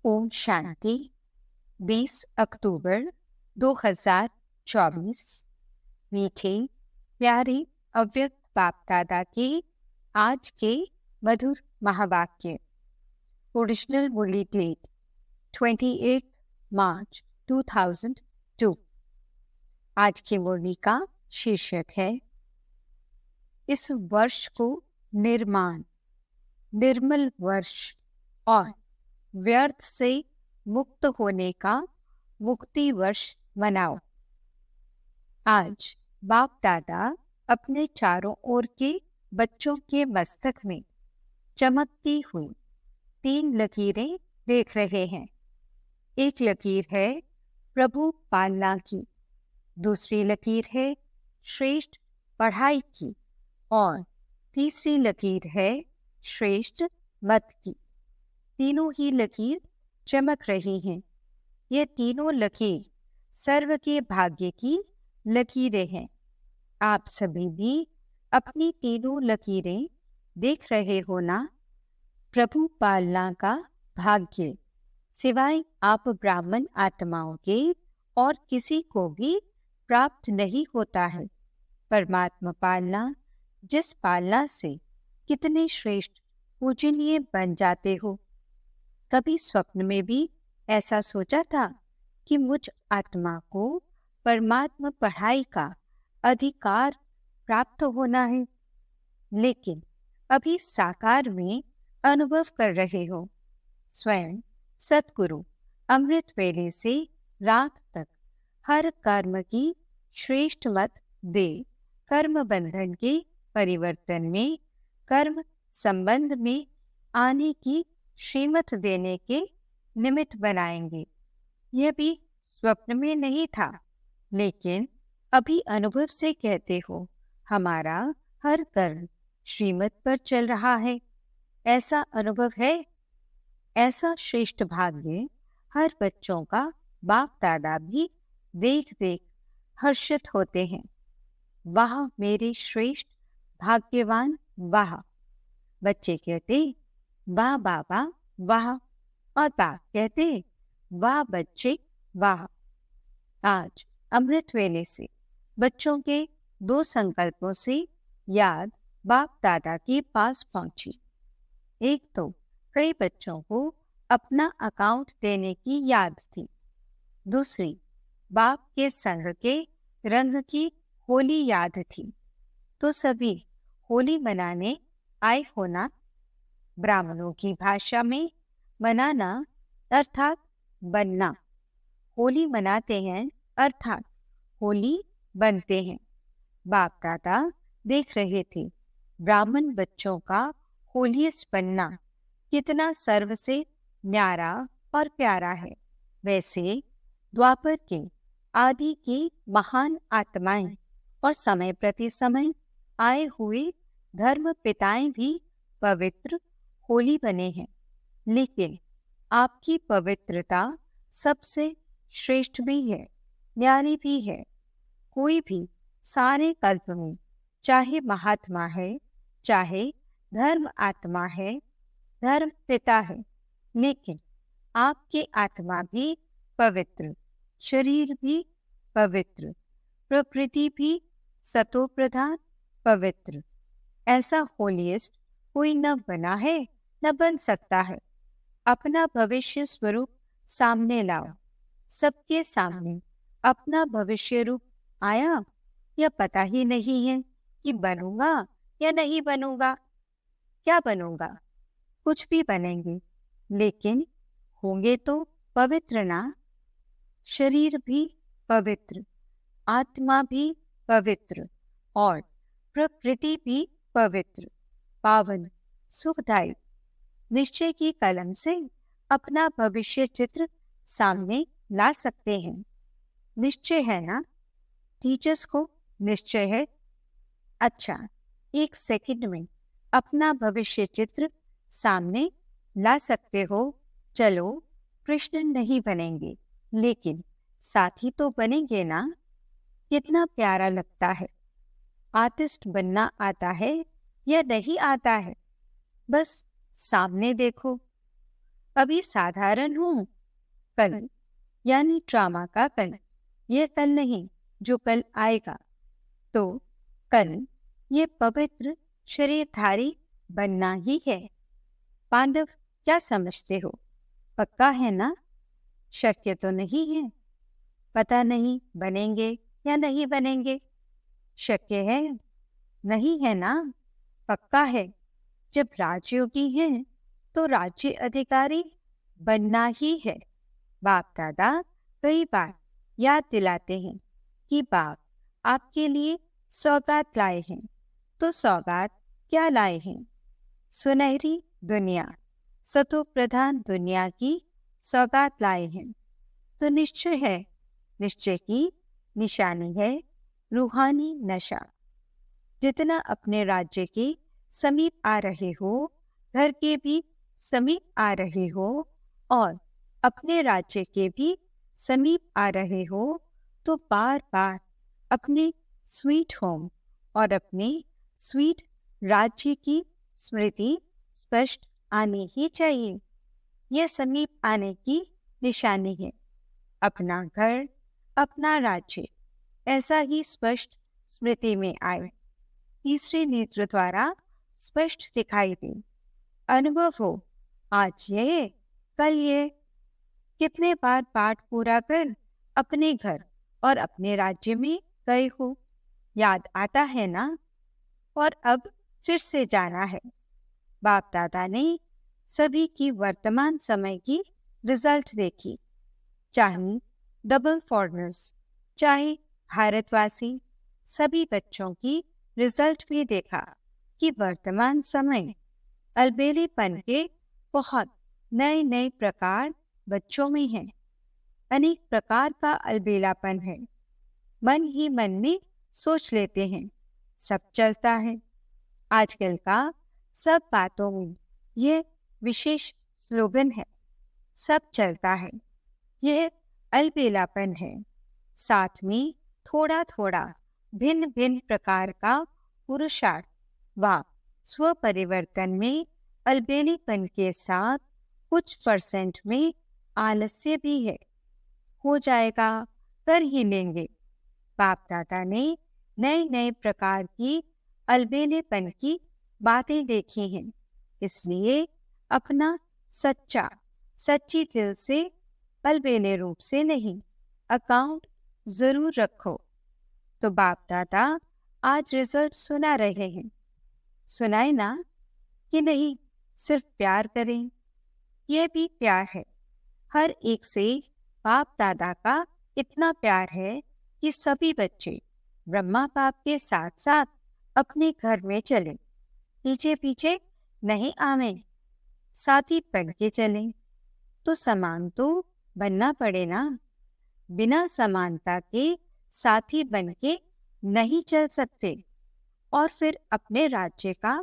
ओम शांति। 20 अक्टूबर 2024। मीठे प्यारे अव्यक्त बाप दादा के आज के मधुर महावाक्य। ओरिजिनल मुरली डेट 28 मार्च 2002। आज की मुरली का शीर्षक है इस वर्ष को निर्माण, निर्मल वर्ष और व्यर्थ से मुक्त होने का मुक्ति वर्ष मनाओ। आज बाप दादा अपने चारों ओर के बच्चों के मस्तक में चमकती हुई 3 लकीरें देख रहे हैं। एक लकीर है प्रभु पालना की, दूसरी लकीर है श्रेष्ठ पढ़ाई की और तीसरी लकीर है श्रेष्ठ मत की। तीनों ही लकीर चमक रही हैं। ये तीनों लकीर सर्व के भाग्य की लकीरें हैं। आप सभी भी अपनी तीनों लकीरें देख रहे हो ना। प्रभु पालना का भाग्य सिवाय आप ब्राह्मण आत्माओं के और किसी को भी प्राप्त नहीं होता है। परमात्मा पालना, जिस पालना से कितने श्रेष्ठ पूजनीय बन जाते हो। कभी स्वप्न में भी ऐसा सोचा था कि मुझ आत्मा को परमात्मा पढ़ाई का अधिकार प्राप्त होना है, लेकिन अभी साकार में अनुभव कर रहे हो। स्वयं सतगुरु अमृत वेले से रात तक हर कर्म की श्रेष्ठ मत दे कर्म बंधन के परिवर्तन में, कर्म संबंध में आने की श्रीमत देने के निमित्त बनाएंगे। यह भी स्वप्न में नहीं था, लेकिन अभी अनुभव से कहते हो हमारा हर कर्म श्रीमत पर चल रहा है। ऐसा अनुभव है। ऐसा श्रेष्ठ भाग्य हर बच्चों का बाप दादा भी देख देख हर्षित होते हैं। वाह मेरे श्रेष्ठ भाग्यवान, वाह। बच्चे कहते वाह बाबा वाह, और बाप कहते वाह बच्चे वाह। आज अमृत वेले से बच्चों के 2 संकल्पों से याद बाप दादा के पास पहुंची। एक तो कई बच्चों को अपना अकाउंट देने की याद थी, दूसरी बाप के संग के रंग की होली याद थी। तो सभी होली मनाने आए हो ना। ब्राह्मणों की भाषा में मनाना अर्थात बनना। होली मनाते हैं अर्थात होली बनते हैं। बाप दादा देख रहे थे ब्राह्मण बच्चों का होलीस्ट बनना कितना सर्व से न्यारा और प्यारा है। वैसे द्वापर के आदि की महान आत्माएं और समय प्रति समय आए हुए धर्म पिताएं भी पवित्र होली बने हैं, लेकिन आपकी पवित्रता सबसे श्रेष्ठ भी है, न्यारी भी है। कोई भी सारे कल्प में चाहे महात्मा है, चाहे धर्म आत्मा है, धर्म पिता है, लेकिन आपके आत्मा भी पवित्र, शरीर भी पवित्र, प्रकृति भी सतो प्रधान पवित्र। ऐसा होलीस्ट कोई न बना है, न बन सकता है। अपना भविष्य स्वरूप सामने लाओ। सबके सामने अपना भविष्य रूप आया, यह पता ही नहीं है कि बनूंगा या नहीं बनूंगा। क्या बनूंगा? कुछ भी बनेंगे, लेकिन होंगे तो पवित्र ना। शरीर भी पवित्र, आत्मा भी पवित्र और प्रकृति भी पवित्र, पावन, सुखदायी। निश्चय की कलम से अपना भविष्य चित्र सामने ला सकते हैं। निश्चय है ना? टीचर्स को निश्चय है। अच्छा, 1 सेकंड में अपना भविष्य चित्र सामने ला सकते हो। चलो, कृष्ण नहीं बनेंगे, लेकिन साथी तो बनेंगे ना। कितना प्यारा लगता है। आर्टिस्ट बनना आता है या नहीं आता है, बस सामने देखो। अभी साधारण हूँ। कल यानी ड्रामा का कल, यह कल नहीं जो कल आएगा। तो कल ये पवित्र शरीरधारी बनना ही है। पांडव क्या समझते हो, पक्का है ना? शक्य तो नहीं है। पता नहीं बनेंगे या नहीं बनेंगे। शक्य है, नहीं है ना? पक्का है। जब राजयोगी हैं तो राज्य अधिकारी बनना ही है। बाप दादा कई बार याद दिलाते हैं कि बाप आपके लिए सौगात लाए हैं। तो सौगात क्या लाए हैं? सुनहरी दुनिया, सतो प्रधान दुनिया की सौगात लाए हैं। तो निश्चय है, निश्चय की निशानी है रूहानी नशा। जितना अपने राज्य के समीप आ रहे हो, घर के भी समीप आ रहे हो और अपने राज्य के भी समीप आ रहे हो, तो बार बार अपने स्वीट होम और अपने स्वीट राज्य की स्मृति स्पष्ट आनी ही चाहिए। यह समीप आने की निशानी है। अपना घर, अपना राज्य ऐसा ही स्पष्ट स्मृति में आए, तीसरे नेत्र द्वारा स्पष्ट दिखाई दे, अनुभव हो। आज ये, कल ये, कितने बार पाठ पूरा कर अपने घर और अपने राज्य में गए हो, याद आता है ना? और अब फिर से जाना है। बाप दादा ने सभी की वर्तमान समय की रिजल्ट देखी, चाहे डबल फॉरेनर्स, चाहे भारतवासी, सभी बच्चों की रिजल्ट भी देखा कि वर्तमान समय अलबेलेपन के बहुत नए नए प्रकार बच्चों में हैं। अनेक प्रकार का अलबेलापन है। मन ही मन में सोच लेते हैं, सब चलता है। आजकल का सब बातों में यह विशेष स्लोगन है, सब चलता है। यह अलबेलापन है। साथ में थोड़ा थोड़ा भिन्न भिन्न प्रकार का पुरुषार्थ व स्व परिवर्तन में अलबेलेपन के साथ कुछ % में आलस्य भी है। हो जाएगा, कर ही लेंगे। बाप दादा ने नए नए प्रकार की अलबेलेपन की बातें देखी हैं, इसलिए अपना सच्ची दिल से, अलबेले रूप से नहीं, अकाउंट जरूर रखो। तो बाप दादा आज रिजल्ट सुना रहे हैं। सुनाए ना कि नहीं, सिर्फ प्यार करें, यह भी प्यार है। हर एक से बाप दादा का इतना प्यार है कि सभी बच्चे ब्रह्मा बाप के साथ साथ अपने घर में चले, पीछे पीछे नहीं आवे, साथी बन के चलें। तो समान तो बनना पड़े ना। बिना समानता के साथी बन के नहीं चल सकते। और फिर अपने राज्य का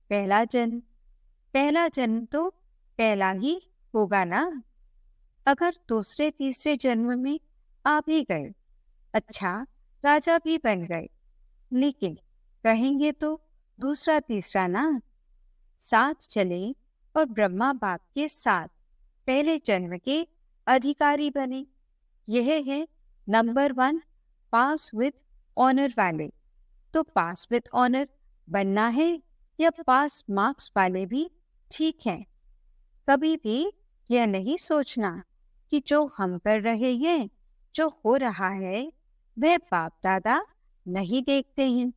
पहला जन्म तो पहला ही होगा ना। अगर दूसरे तीसरे जन्म में आ भी गए, अच्छा राजा भी बन गए, लेकिन कहेंगे तो दूसरा तीसरा ना। साथ चले और ब्रह्मा बाप के साथ पहले जन्म के अधिकारी बने। यह है नंबर 1 पास विद ऑनर वाले। तो पास विद ऑनर बनना है या पास मार्क्स वाले भी ठीक हैं। कभी भी यह नहीं सोचना कि जो हम कर रहे हैं, जो हो रहा है, वह बाप दादा नहीं देखते हैं।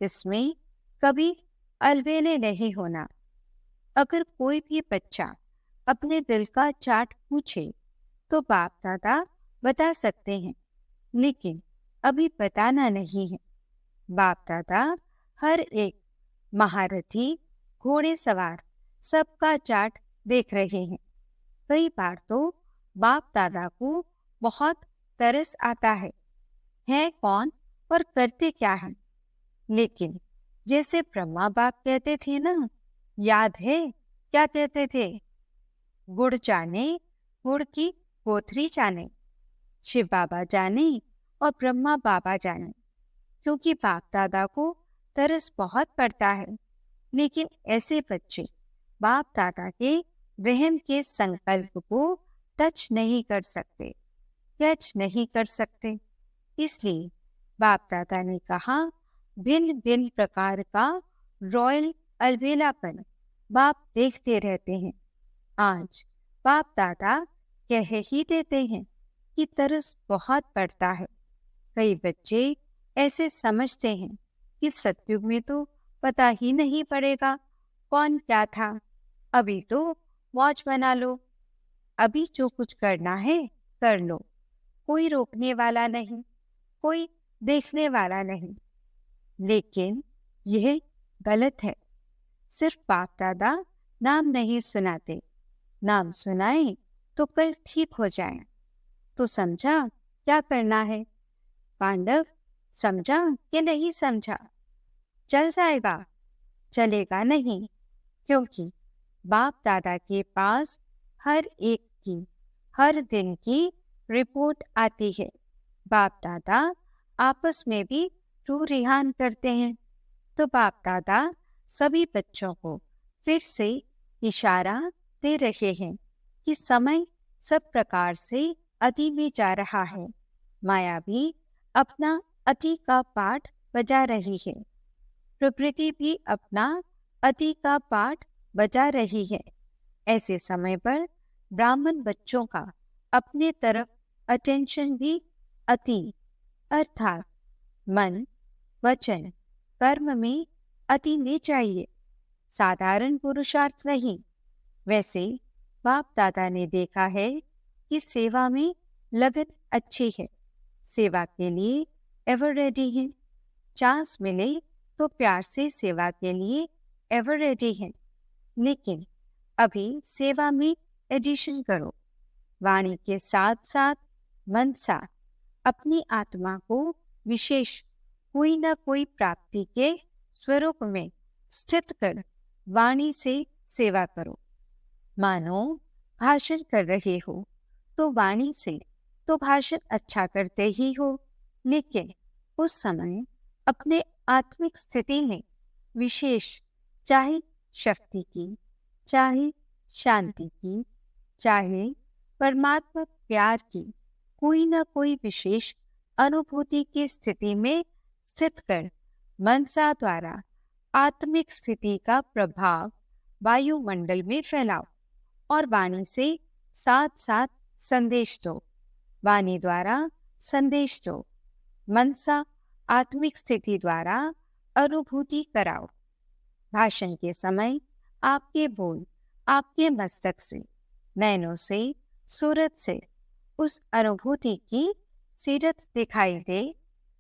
इसमें कभी अलबेले नहीं होना। अगर कोई भी बच्चा अपने दिल का चाट पूछे तो बाप दादा बता सकते हैं, लेकिन अभी बताना नहीं है। बाप दादा हर एक महारथी, घोड़ेसवार सबका चाट देख रहे हैं। कई बार तो बाप दादा को बहुत तरस आता है कौन और करते क्या है। लेकिन जैसे ब्रह्मा बाप कहते थे ना, याद है क्या कहते थे? गुड़ जाने, गुड़ की कोथरी जाने, शिव बाबा जाने और ब्रह्मा बाबा जाने। क्योंकि बाप दादा को तरस बहुत पड़ता है। लेकिन ऐसे बच्चे बाप दादा के रहम के संकल्प को टच नहीं कर सकते, कैच नहीं कर सकते। इसलिए बाप दादा ने कहा, भिन्न भिन्न प्रकार का रॉयल अलबेलापन बाप देखते रहते हैं। आज बाप दादा कह ही देते हैं कि तरस बहुत पड़ता है। कई बच्चे ऐसे समझते हैं कि सतयुग में तो पता ही नहीं पड़ेगा कौन क्या था, अभी तो मौज बना लो, अभी जो कुछ करना है कर लो, कोई रोकने वाला नहीं, कोई देखने वाला नहीं। लेकिन यह गलत है। सिर्फ बाप दादा नाम नहीं सुनाते, नाम सुनाए तो कल ठीक हो जाए। तो समझा क्या करना है? पांडव, समझा कि नहीं समझा? चल जाएगा? चलेगा नहीं, क्योंकि बाप दादा के पास हर एक की हर दिन की रिपोर्ट आती है। बाप दादा आपस में भी रूह रिहान करते हैं। तो बाप दादा सभी बच्चों को फिर से इशारा दे रहे हैं कि समय सब प्रकार से अति में जा रहा है। माया भी अपना अति का पाठ बजा रही है, प्रकृति भी अपना अति का पाठ बजा रही है। ऐसे समय पर ब्राह्मण बच्चों का अपने तरफ अटेंशन भी अति अर्थात मन, वचन, कर्म में अति में चाहिए, साधारण पुरुषार्थ नहीं। वैसे बाप दादा ने देखा है कि सेवा में लगन अच्छी है, सेवा के लिए एवर रेडी है, चांस मिले तो प्यार से सेवा के लिए एवर रेडी है। लेकिन अभी सेवा में एडिशन करो, वाणी के साथ साथ मन साथ अपनी आत्मा को विशेष कोई न कोई प्राप्ति के स्वरूप में स्थित कर वाणी से सेवा करो। मानो भाषण कर रहे हो तो वाणी से तो भाषण अच्छा करते ही हो, लेकिन उस समय अपने आत्मिक स्थिति में विशेष, चाहे शक्ति की, चाहे शांति की, चाहे परमात्मा प्यार की, कोई न कोई विशेष अनुभूति की स्थिति में स्थित कर मनसा द्वारा आत्मिक स्थिति का प्रभाव वायुमंडल में फैलाओ और वाणी से साथ साथ संदेश दो। वाणी द्वारा संदेश दो, मनसा आत्मिक स्थिति द्वारा अनुभूति कराओ। भाषण के समय आपके बोल आपके मस्तक से, नैनों से, सूरत से उस अनुभूति की सीरत दिखाई दे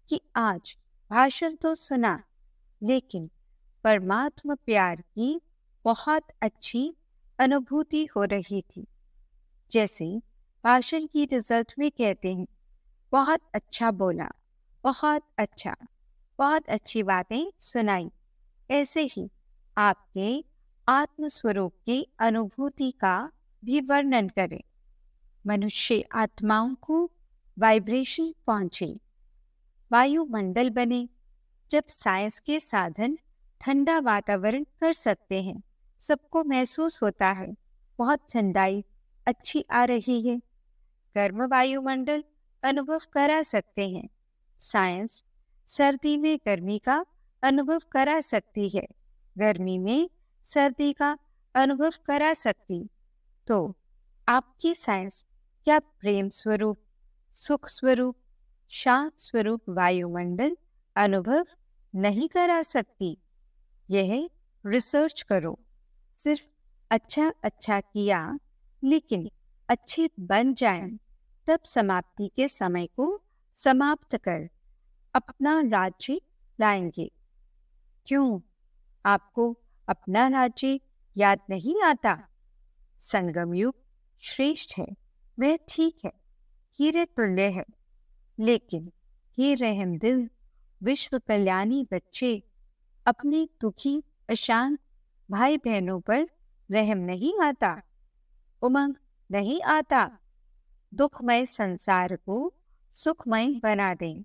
कि आज भाषण तो सुना, लेकिन परमात्मा प्यार की बहुत अच्छी अनुभूति हो रही थी। जैसे भाषण की रिजल्ट में कहते हैं, बहुत अच्छा बोला, बहुत अच्छा, बहुत अच्छी बातें सुनाई। ऐसे ही आपके आत्मस्वरूप की अनुभूति का भी वर्णन करें। मनुष्य आत्माओं को वाइब्रेशन पहुंचे, वायुमंडल बने। जब साइंस के साधन ठंडा वातावरण कर सकते हैं, सबको महसूस होता है बहुत ठंडाई अच्छी आ रही है। गर्म वायुमंडल अनुभव करा सकते हैं। साइंस सर्दी में गर्मी का अनुभव करा सकती है, गर्मी में सर्दी का अनुभव करा सकती। तो आपकी साइंस क्या प्रेम स्वरूप, सुख स्वरूप, शांत स्वरूप वायुमंडल अनुभव नहीं करा सकती? यह रिसर्च करो। सिर्फ अच्छा अच्छा किया लेकिन अच्छे बन जाएं, तब समाप्ति के समय को समाप्त कर अपना राज्य लाएंगे। क्यों आपको अपना राज्य याद नहीं आता? संगम युग श्रेष्ठ है, वह ठीक है, हीरे तुल्य है, लेकिन हे रहम दिल विश्व कल्याणी बच्चे, अपने दुखी अशांत भाई बहनों पर रहम नहीं आता, उमंग नहीं आता। दुखमय संसार को सुखमय बना दें,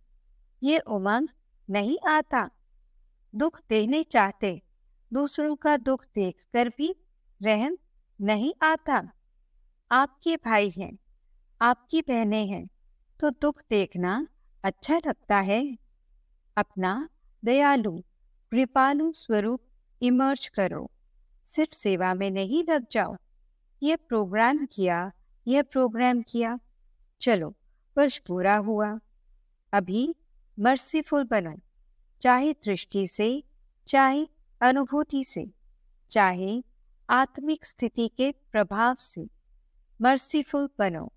ये उमंग नहीं आता। दुख देने चाहते, दूसरों का दुख देखकर भी रहम नहीं आता। आपके भाई हैं, आपकी बहनें हैं, तो दुख देखना अच्छा लगता है। अपना दयालु कृपालु स्वरूप इमर्ज करो। सिर्फ सेवा में नहीं लग जाओ। ये प्रोग्राम किया, यह प्रोग्राम किया, चलो वर्ष पूरा हुआ। अभी मर्सीफुल बनो, चाहे दृष्टि से, चाहे अनुभूति से, चाहे आत्मिक स्थिति के प्रभाव से। मर्सीफुल बनो,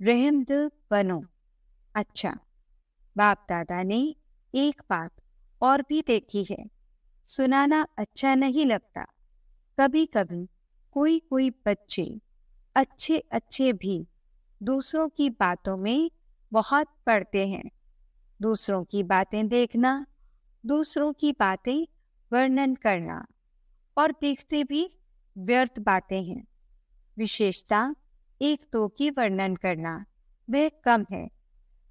रहमदिल बनो। अच्छा, बाप दादा ने एक बात और भी देखी है। सुनाना अच्छा नहीं लगता। कभी कभी कोई कोई बच्चे अच्छे अच्छे भी दूसरों की बातों में बहुत पड़ते हैं। दूसरों की बातें देखना, दूसरों की बातें वर्णन करना और देखते भी व्यर्थ बातें हैं। विशेषता एक दो की वर्णन करना वह कम है।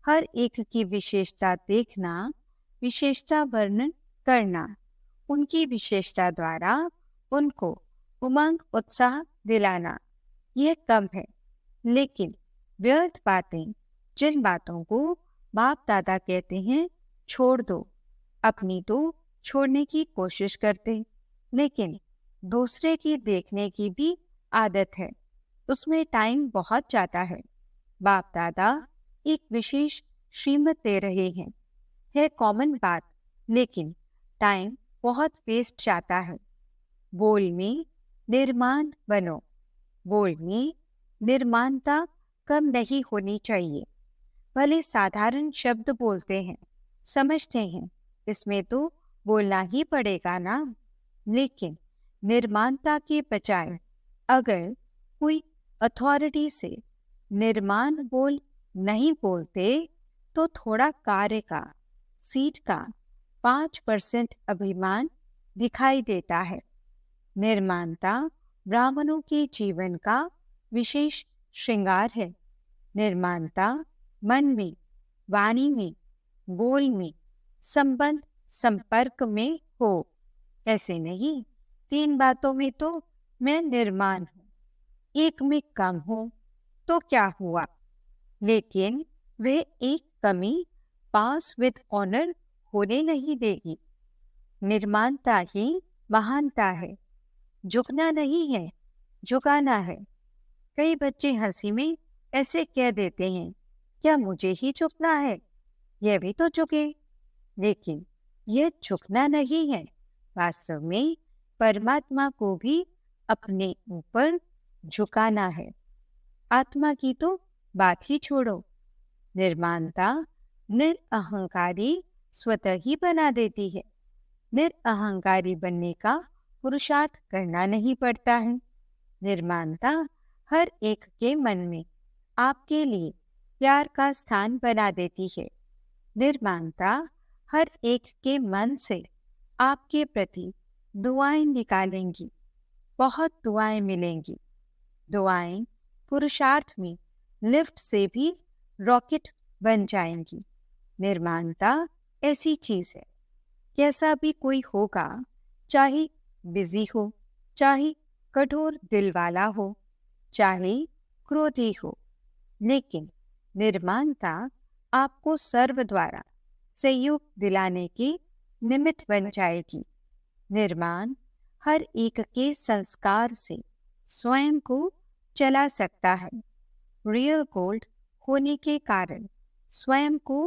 हर एक की विशेषता देखना, विशेषता वर्णन करना, उनकी विशेषता द्वारा उनको उमंग उत्साह दिलाना, यह कम है। लेकिन व्यर्थ बातें, जिन बातों को बाप दादा कहते हैं छोड़ दो, अपनी तो छोड़ने की कोशिश करते, लेकिन दूसरे की देखने की भी आदत है, उसमें टाइम बहुत जाता है। बाप दादा एक विशेष श्रीमत दे रहे हैं, है कॉमन बात, लेकिन टाइम बहुत वेस्ट जाता है। बोल में निर्माण बनो। बोल में निर्माणता कम नहीं होनी चाहिए। भले साधारण शब्द बोलते हैं, समझते हैं, इसमें तो बोलना ही पड़ेगा ना, लेकिन निर्माणता के बजाय अगर कोई अथॉरिटी से निर्माण बोल नहीं बोलते तो थोड़ा कार्य का, सीट का 5% अभिमान दिखाई देता है। निर्माणता ब्राह्मणों के जीवन का विशेष श्रृंगार है। निर्माणता मन में, वाणी में, बोल में, संबंध संपर्क में हो। ऐसे नहीं 3 बातों में तो मैं निर्माण हूँ, एक में कम हूँ तो क्या हुआ, लेकिन वह एक कमी पास विद ऑनर होने नहीं देगी। निर्माणता ही महानता है। झुकना नहीं है, झुकाना है। कई बच्चे हंसी में ऐसे कह देते हैं, क्या मुझे ही झुकना है, यह भी तो झुके। लेकिन यह झुकना नहीं है, वास्तव में परमात्मा को भी अपने ऊपर झुकाना है। आत्मा की तो बात ही छोड़ो। निर्माणता निरअहंकारी स्वतः ही बना देती है। निरअहंकारी बनने का पुरुषार्थ करना नहीं पड़ता है। निर्माणता हर एक के मन में आपके लिए प्यार का स्थान बना देती है। निर्माणता हर एक के मन से आपके प्रति दुआएं निकालेंगी, बहुत दुआएं मिलेंगी। दुआएं पुरुषार्थ में लिफ्ट से भी रॉकेट बन जाएंगी। निर्माणता ऐसी चीज है, कैसा भी कोई होगा, चाहे बिजी हो, चाहे कठोर दिल वाला हो, चाहे क्रोधी हो, लेकिन निर्माणता आपको सर्व द्वारा सहयोग दिलाने के निमित्त बन जाएगी। निर्माण हर एक के संस्कार से स्वयं को चला सकता है। रियल गोल्ड होने के कारण स्वयं को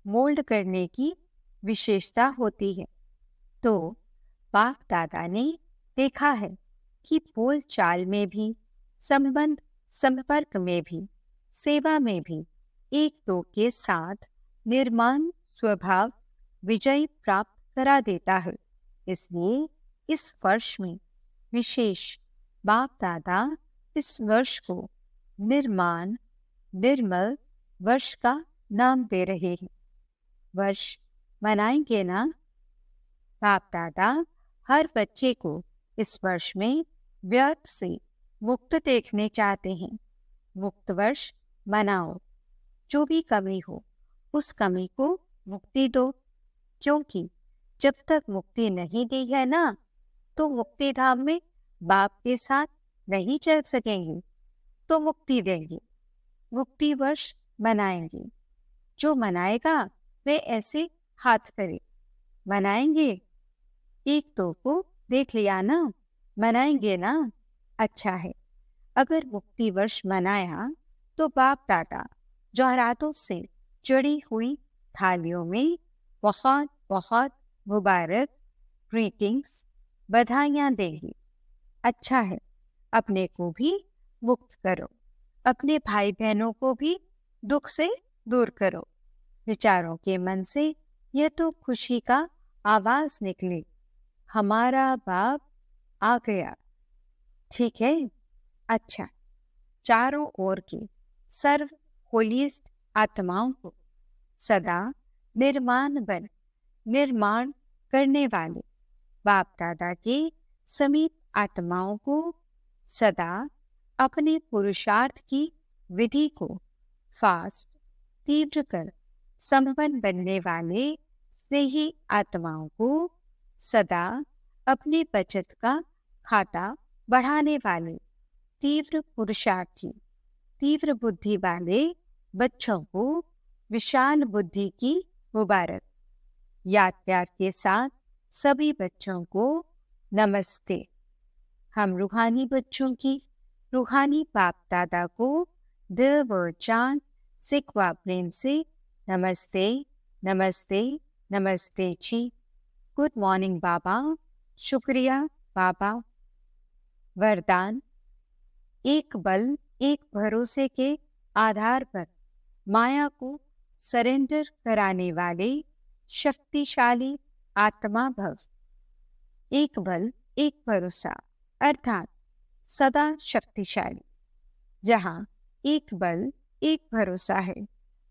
मोल्ड करने की विशेषता होती है। तो बाप दादा ने देखा है कि बोल चाल में भी, संबंध संपर्क में भी, सेवा में भी एक दो के साथ निर्माण स्वभाव विजय प्राप्त करा देता है। इसलिए इस वर्ष में विशेष बाप दादा इस वर्ष को निर्माण निर्मल वर्ष का नाम दे रहे हैं। वर्ष मनाएंगे ना? बाप दादा हर बच्चे को इस वर्ष में व्यर्थ से मुक्त देखने चाहते हैं। मुक्त वर्ष मनाओ। जो भी कमी हो उस कमी को मुक्ति दो, क्योंकि जब तक मुक्ति नहीं दी है ना, तो मुक्ति धाम में बाप के साथ नहीं चल सकेंगे तो मुक्ति देंगे, मुक्ति वर्ष मनाएंगे। जो मनाएगा वे ऐसे हाथ करे, मनाएंगे। एक दो को देख लिया ना, मनाएंगे ना, अच्छा है। अगर मुक्ति वर्ष मनाया तो बाप दादा जौहरातों से चढ़ी हुई थालियों में बहुत बहुत मुबारक, ग्रीटिंग्स, बधाइयाँ देंगे। अच्छा है, अपने को भी मुक्त करो, अपने भाई बहनों को भी दुख से दूर करो। विचारों के मन से यह तो खुशी का आवाज निकले, हमारा बाप आ गया। ठीक है, अच्छा। चारों ओर के सर्व होलीस्ट आत्माओं को सदा निर्माण करने वाले बाप दादा के समीप आत्माओं को सदा अपने पुरुषार्थ की विधि को फास्ट तीव्र कर संपन्न बनने वाले स्नेही आत्माओं को सदा अपने बचत का खाता बढ़ाने वाले तीव्र पुरुषार्थी, तीव्र बुद्धि वाले बच्चों को विशाल बुद्धि की मुबारक। याद प्यार के साथ सभी बच्चों को नमस्ते। हम रूहानी बच्चों की रूहानी बाप दादा को दिल व जान सिकवा प्रेम से नमस्ते, नमस्ते, नमस्ते जी। गुड मॉर्निंग बाबा, शुक्रिया बाबा। वरदान: एक बल एक भरोसे के आधार पर माया को सरेंडर कराने वाले शक्तिशाली आत्मा भव। एक बल एक भरोसा अर्थात सदा शक्तिशाली। जहाँ एक बल एक भरोसा है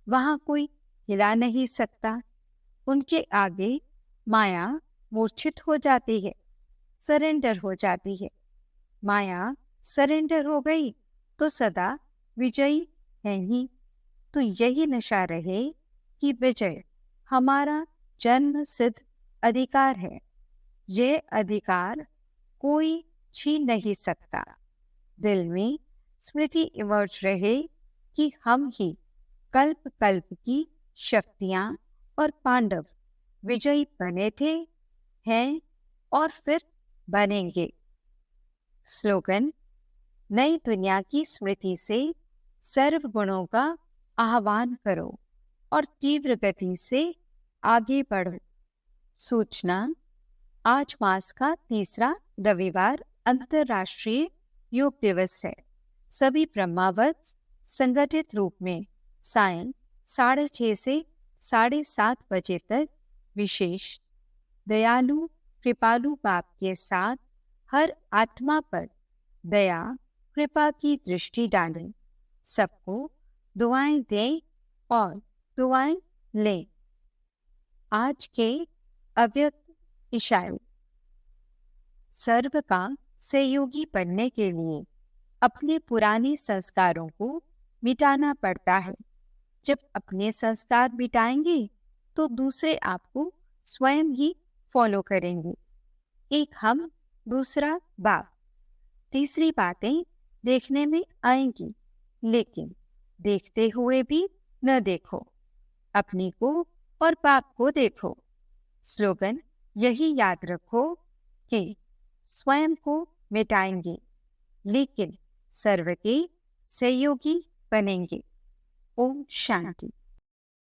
वहाँ कोई हिला नहीं सकता। उनके आगे माया मूर्छित हो जाती है, सरेंडर हो जाती है। माया सरेंडर हो गई तो सदा विजयी है ही। तो यही नशा रहे कि विजय हमारा जन्म सिद्ध अधिकार है। यह अधिकार कोई छीन नहीं सकता। दिल में स्मृति इमर्ज रहे कि हम ही कल्प कल्प की शक्तियां और पांडव विजयी बने थे, हैं और फिर बनेंगे। स्लोगन: नई दुनिया की स्मृति से सर्व गुणों का आह्वान करो और तीव्र गति से आगे बढ़ो। सूचना: आज मास का तीसरा रविवार अंतर्राष्ट्रीय योग दिवस है। सभी ब्रह्मावत्स संगठित रूप में सायं 6:30 से 7:30 बजे तक विशेष दयालु कृपालु बाप के साथ हर आत्मा पर दया कृपा की दृष्टि डालें। सबको दुआएं दें और दुआएं लें। आज के अव्यक्त इशारे: सर्व का सहयोगी बनने के लिए अपने पुराने संस्कारों को मिटाना पड़ता है। जब अपने संस्कार मिटाएंगे तो दूसरे आपको स्वयं ही फॉलो करेंगे। एक हम, दूसरा बाप। तीसरी बातें देखने में आएंगी, लेकिन देखते हुए भी न देखो, अपने को और बाप को देखो। स्लोगन: यही याद रखो कि स्वयं को मिटाएंगे लेकिन सर्व के सहयोगी बनेंगे। ओम शांति।